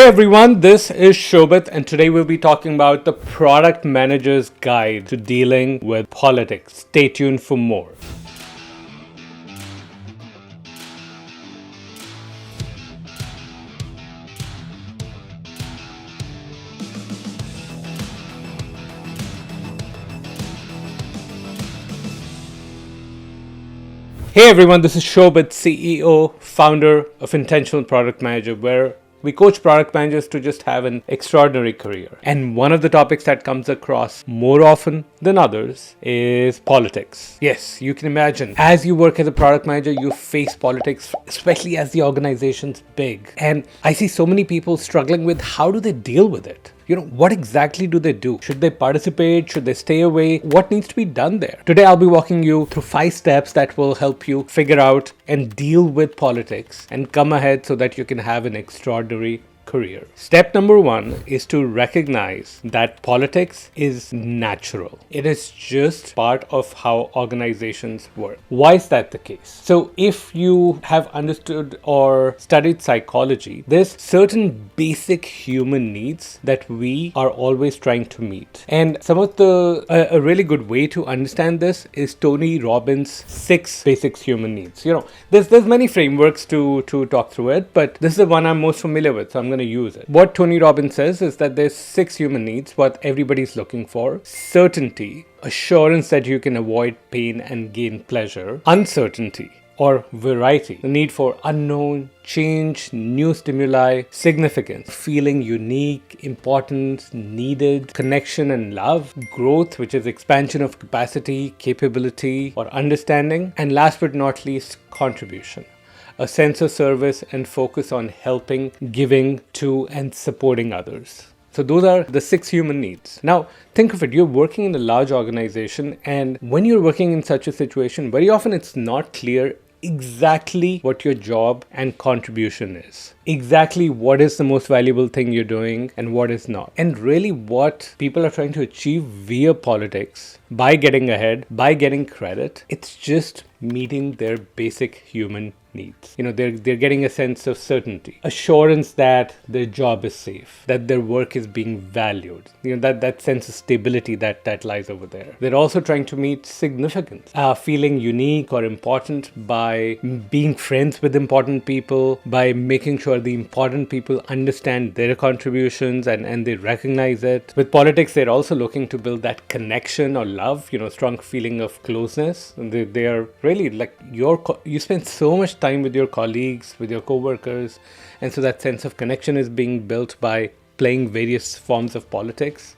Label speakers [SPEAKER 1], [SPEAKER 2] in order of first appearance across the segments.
[SPEAKER 1] Hey everyone, this is Shobhit, and today we'll be talking about the product manager's guide to dealing with politics. Stay tuned for more. Hey everyone, this is Shobhit, CEO, founder of Intentional Product Manager, where we coach product managers to just have an extraordinary career. And one of the topics that comes across more often than others is politics. Yes, you can imagine, as you work as a product manager, you face politics, especially as the organization's big. And I see so many people struggling with how do they deal with it? What exactly do they do? Should they participate? Should they stay away? What needs to be done there? Today, I'll be walking you through 5 steps that will help you figure out and deal with politics and come ahead so that you can have an extraordinary career. Step number 1 is to recognize that politics is natural. It is just part of how organizations work. Why is that the case? So if you have understood or studied psychology, there's certain basic human needs that we are always trying to meet. And some of a really good way to understand this is Tony Robbins' 6 basic human needs. There's many frameworks to talk through it, but this is the one I'm most familiar with, so I'm going to use it. What Tony Robbins says is that there's 6 human needs, what everybody's looking for: certainty, assurance that you can avoid pain and gain pleasure; uncertainty or variety, the need for unknown, change, new stimuli; significance, feeling unique, important, needed; connection and love; growth, which is expansion of capacity, capability, or understanding; and last but not least, contribution, a sense of service and focus on helping, giving to, and supporting others. So those are the 6 human needs. Now, think of it. You're working in a large organization, and when you're working in such a situation, very often it's not clear exactly what your job and contribution is. Exactly what is the most valuable thing you're doing and what is not. And really what people are trying to achieve via politics, by getting ahead, by getting credit, it's just meeting their basic human needs. They're getting a sense of certainty, assurance that their job is safe, that their work is being valued. That sense of stability that lies over there. They're also trying to meet significance, feeling unique or important by being friends with important people, by making sure the important people understand their contributions and they recognize it. With politics, they're also looking to build that connection or love, strong feeling of closeness. And they are really like you spend so much time with your colleagues, with your co-workers, and so that sense of connection is being built by playing various forms of politics.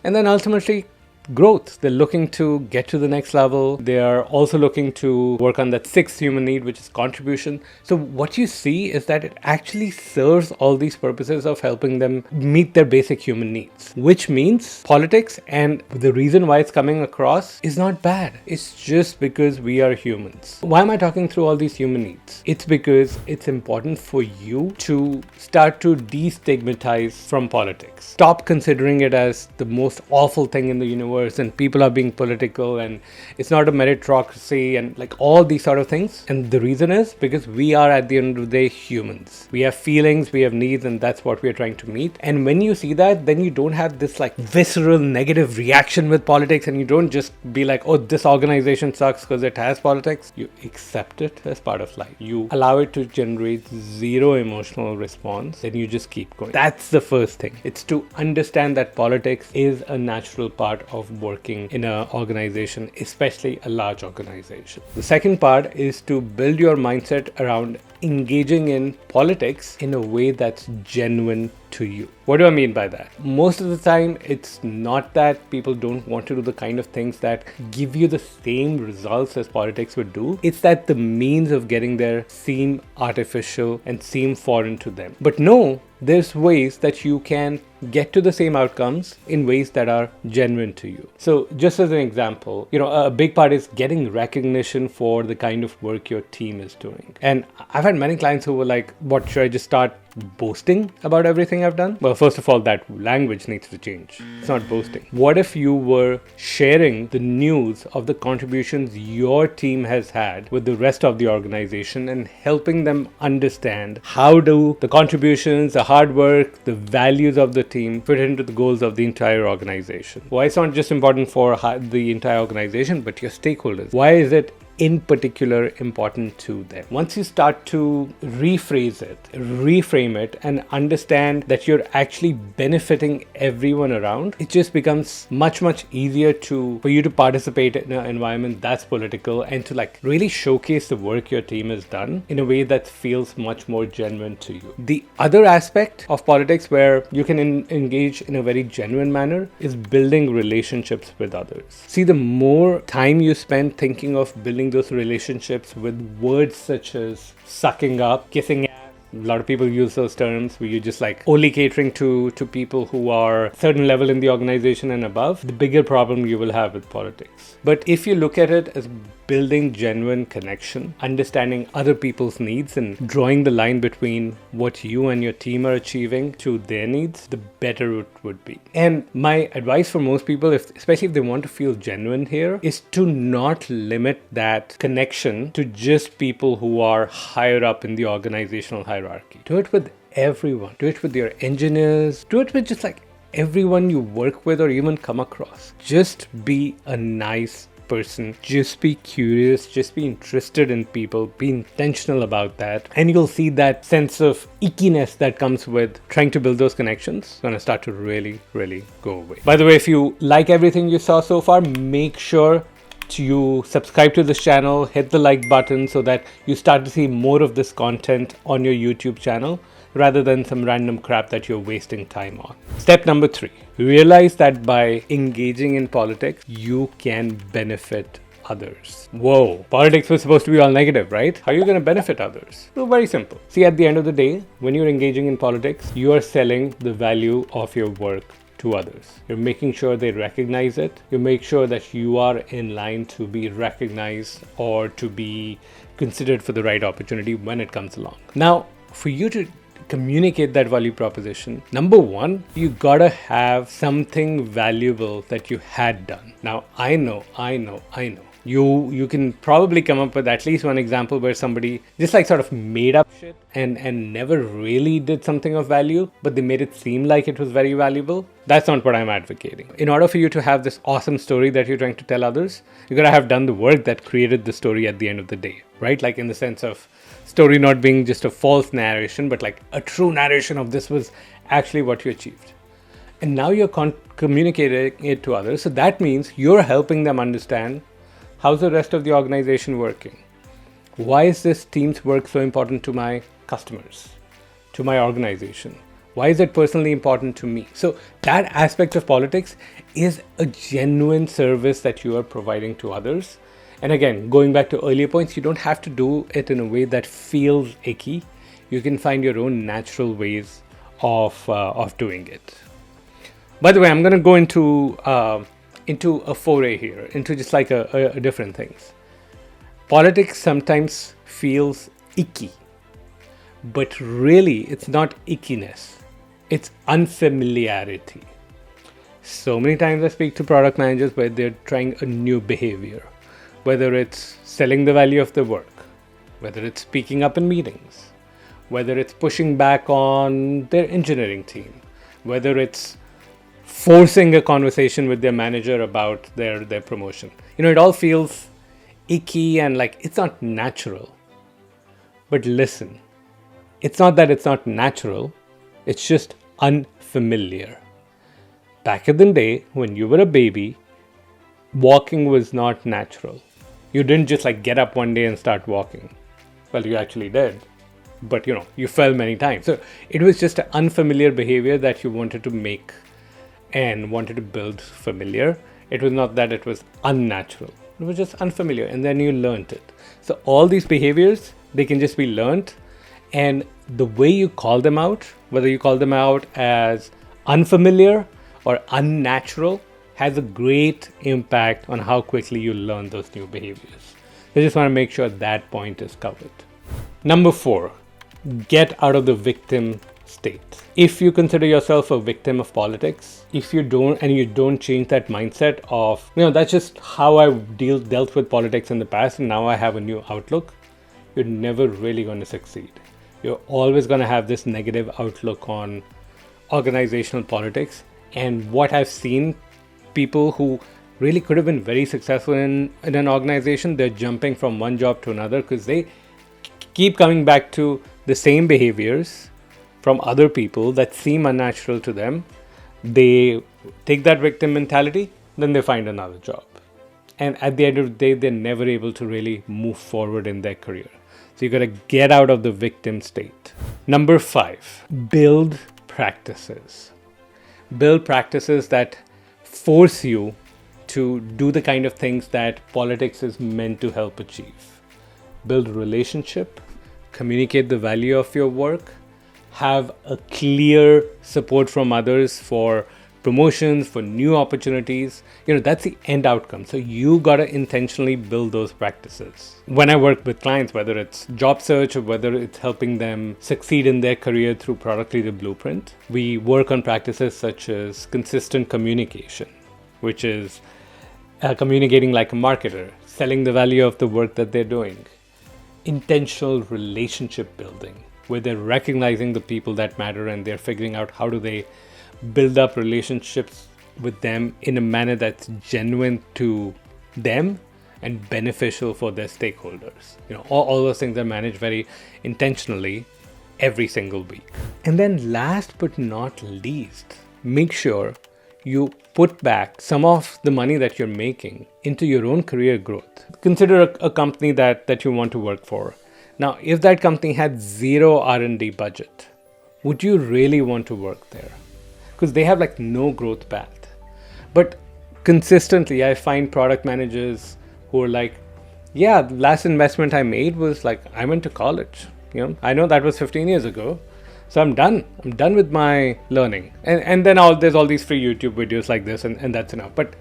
[SPEAKER 1] And then ultimately, growth. They're looking to get to the next level. They are also looking to work on that 6th human need, which is contribution. So what you see is that it actually serves all these purposes of helping them meet their basic human needs, which means politics, and the reason why it's coming across is not bad. It's just because we are humans. Why am I talking through all these human needs? It's because it's important for you to start to destigmatize from politics. Stop considering it as the most awful thing in the universe, and people are being political, and it's not a meritocracy, and like all these sort of things. And the reason is because we are, at the end of the day, humans. We have feelings, we have needs, and that's what we are trying to meet. And when you see that, then you don't have this like visceral negative reaction with politics, and you don't just be like, oh, this organization sucks because it has politics. You accept it as part of life. You allow it to generate 0 emotional response, and you just keep going. That's the first thing. It's to understand that politics is a natural part of working in an organization, especially a large organization. The second part is to build your mindset around engaging in politics in a way that's genuine to you. What do I mean by that? Most of the time, it's not that people don't want to do the kind of things that give you the same results as politics would do. It's that the means of getting there seem artificial and seem foreign to them. But no, there's ways that you can get to the same outcomes in ways that are genuine to you. So just as an example, a big part is getting recognition for the kind of work your team is doing. And I've had many clients who were like, what, should I just start boasting about everything I've done? Well, first of all, that language needs to change. It's not boasting. What if you were sharing the news of the contributions your team has had with the rest of the organization and helping them understand how do the contributions, the hard work, the values of the team fit into the goals of the entire organization? Why it's not just important for the entire organization, but your stakeholders? Why is it in particular important to them? Once you start to rephrase it, reframe it, and understand that you're actually benefiting everyone around, it just becomes much easier for you to participate in an environment that's political and to like really showcase the work your team has done in a way that feels much more genuine to you. The other aspect of politics where you can engage in a very genuine manner is building relationships with others. See, the more time you spend thinking of building those relationships with words such as sucking up, kissing ass, a lot of people use those terms where you're just like only catering to people who are a certain level in the organization and above, the bigger problem you will have with politics. But if you look at it as building genuine connection, understanding other people's needs and drawing the line between what you and your team are achieving to their needs, the better it would be. And my advice for most people, especially if they want to feel genuine here, is to not limit that connection to just people who are higher up in the organizational hierarchy. Do it with everyone. Do it with your engineers. Do it with just like everyone you work with or even come across. Just be a nice person. Just be curious. Just be interested in people. Be intentional about that. And you'll see that sense of ickiness that comes with trying to build those connections going to start to really go away. By the way, if you like everything you saw so far, make sure to subscribe to this channel, hit the like button so that you start to see more of this content on your YouTube channel rather than some random crap that you're wasting time on. Step number 3, realize that by engaging in politics, you can benefit others. Whoa, politics was supposed to be all negative, right? How are you going to benefit others? Well, very simple. See, at the end of the day, when you're engaging in politics, you are selling the value of your work to others. You're making sure they recognize it. You make sure that you are in line to be recognized or to be considered for the right opportunity when it comes along. Now, for you to communicate that value proposition, number 1, you gotta have something valuable that you had done. Now, I know. You can probably come up with at least one example where somebody just like sort of made up shit and never really did something of value, but they made it seem like it was very valuable. That's not what I'm advocating. In order for you to have this awesome story that you're trying to tell others, you gotta have done the work that created the story at the end of the day, right? Like in the sense of story not being just a false narration, but like a true narration of this was actually what you achieved. And now you're communicating it to others. So that means you're helping them understand how's the rest of the organization working. Why is this team's work so important to my customers, to my organization? Why is it personally important to me? So that aspect of politics is a genuine service that you are providing to others. And again, going back to earlier points, you don't have to do it in a way that feels icky. You can find your own natural ways of doing it. By the way, I'm going to go into a foray here, into just like a different things. Politics sometimes feels icky, but really it's not ickiness. It's unfamiliarity. So many times I speak to product managers where they're trying a new behavior, whether it's selling the value of their work, whether it's speaking up in meetings, whether it's pushing back on their engineering team, whether it's forcing a conversation with their manager about their promotion. It all feels icky and like it's not natural. But listen, it's not that it's not natural, it's just unfamiliar. Back in the day, when you were a baby, walking was not natural. You didn't just like get up one day and start walking. Well, you actually did. But you fell many times. So it was just an unfamiliar behavior that you wanted to make and wanted to build familiar. It was not that it was unnatural. It was just unfamiliar, and then you learned it. So all these behaviors, they can just be learned, and the way you call them out, whether you call them out as unfamiliar or unnatural, has a great impact on how quickly you learn those new behaviors. I just want to make sure that point is covered. Number 4, get out of the victim state. If you consider yourself a victim of politics, if you don't change that mindset of, that's just how I dealt with politics in the past and now I have a new outlook, you're never really going to succeed. You're always going to have this negative outlook on organizational politics. And what I've seen, people who really could have been very successful in an organization, they're jumping from one job to another because they keep coming back to the same behaviors from other people that seem unnatural to them. They take that victim mentality, then they find another job. And at the end of the day, they're never able to really move forward in their career. So you got to get out of the victim state. Number 5, build practices. Build practices that force you to do the kind of things that politics is meant to help achieve. Build relationship, communicate the value of your work, have a clear support from others for promotions, for new opportunities. That's the end outcome. So you got to intentionally build those practices. When I work with clients, whether it's job search or whether it's helping them succeed in their career through Product Leader Blueprint, we work on practices such as consistent communication, which is communicating like a marketer, selling the value of the work that they're doing. Intentional relationship building, where they're recognizing the people that matter and they're figuring out how do they build up relationships with them in a manner that's genuine to them and beneficial for their stakeholders. All those things are managed very intentionally every single week. And then last but not least, make sure you put back some of the money that you're making into your own career growth. Consider a company that you want to work for. Now, if that company had zero R&D budget, would you really want to work there? Because they have no growth path. But consistently, I find product managers who are like, yeah, the last investment I made was I went to college. I know that was 15 years ago. So I'm done with my learning. And then there's all these free YouTube videos like this and that's enough. But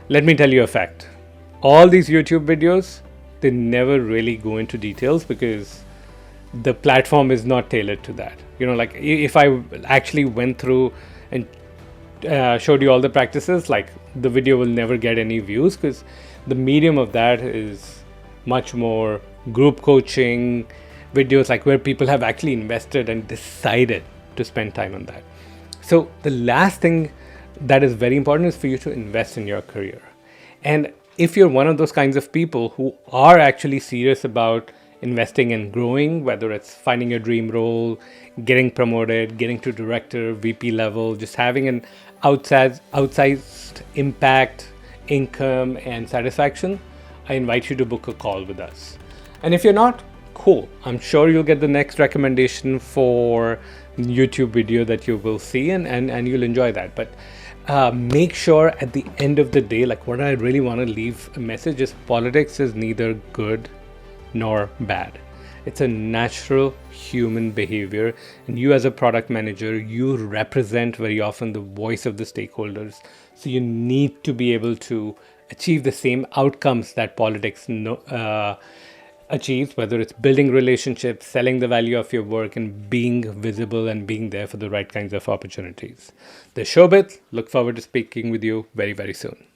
[SPEAKER 1] let me tell you a fact. All these YouTube videos, they never really go into details because the platform is not tailored to that. If I actually went through and showed you all the practices, the video will never get any views because the medium of that is much more group coaching videos, where people have actually invested and decided to spend time on that. So the last thing that is very important is for you to invest in your career. And if you're one of those kinds of people who are actually serious about investing in growing, whether it's finding your dream role, getting promoted, getting to director, VP level, just having an outsized impact, income, and satisfaction, I invite you to book a call with us. And if you're not, cool. I'm sure you'll get the next recommendation for YouTube video that you will see and you'll enjoy that. But make sure at the end of the day, what I really want to leave a message is politics is neither good nor bad. It's a natural human behavior. And you as a product manager, you represent very often the voice of the stakeholders. So you need to be able to achieve the same outcomes that politics achieves, whether it's building relationships, selling the value of your work, and being visible and being there for the right kinds of opportunities. This is Shobhit. Look forward to speaking with you very, very soon.